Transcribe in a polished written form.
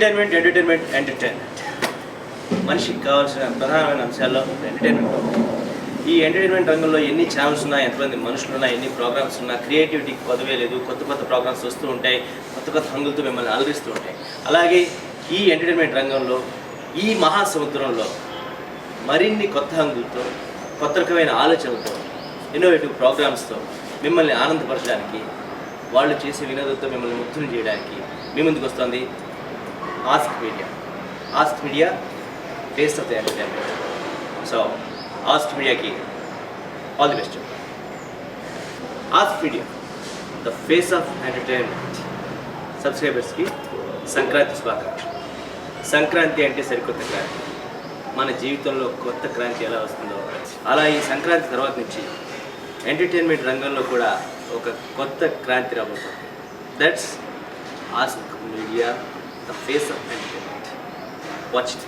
Entertainment మనిషికి కావాల్సిన ప్రధానమైన అంశాల్లో ఎంటర్టైన్మెంట్. ఈ ఎంటర్టైన్మెంట్ రంగంలో ఎన్ని ఛానల్స్ ఉన్నాయి, ఎంతమంది మనుషులు ఉన్నాయి, ఎన్ని ప్రోగ్రామ్స్ ఉన్నా క్రియేటివిటీకి పదవే లేదు. కొత్త ప్రోగ్రామ్స్ వస్తూ ఉంటాయి, కొత్త హంగులతో మిమ్మల్ని అలరిస్తూ ఉంటాయి. అలాగే ఈ ఎంటర్టైన్మెంట్ రంగంలో ఈ మహాసముద్రంలో మరిన్ని కొత్త హంగులతో, కొత్త రకమైన ఆలోచనలతో, ఇన్నోవేటివ్ ప్రోగ్రామ్స్తో మిమ్మల్ని ఆనందపరచడానికి, వాళ్ళు చేసే వినోదంతో మిమ్మల్ని ముక్తులు చేయడానికి మీ ముందుకు వస్తుంది Ask Media face of the entertainment. So Ask మీడియాకి all the best. Ask Media the face of entertainment సబ్స్క్రైబర్స్కి సంక్రాంతి శుభాకాంక్షలు. సంక్రాంతి అంటే సరికొత్త క్రాంతి. మన జీవితంలో కొత్త క్రాంతి ఎలా వస్తుందో అలా ఈ సంక్రాంతి తర్వాత నుంచి ఎంటర్టైన్మెంట్ రంగంలో కూడా ఒక కొత్త క్రాంతి రాబోతుంది. That's ask Media the face of entertainment. Watch it.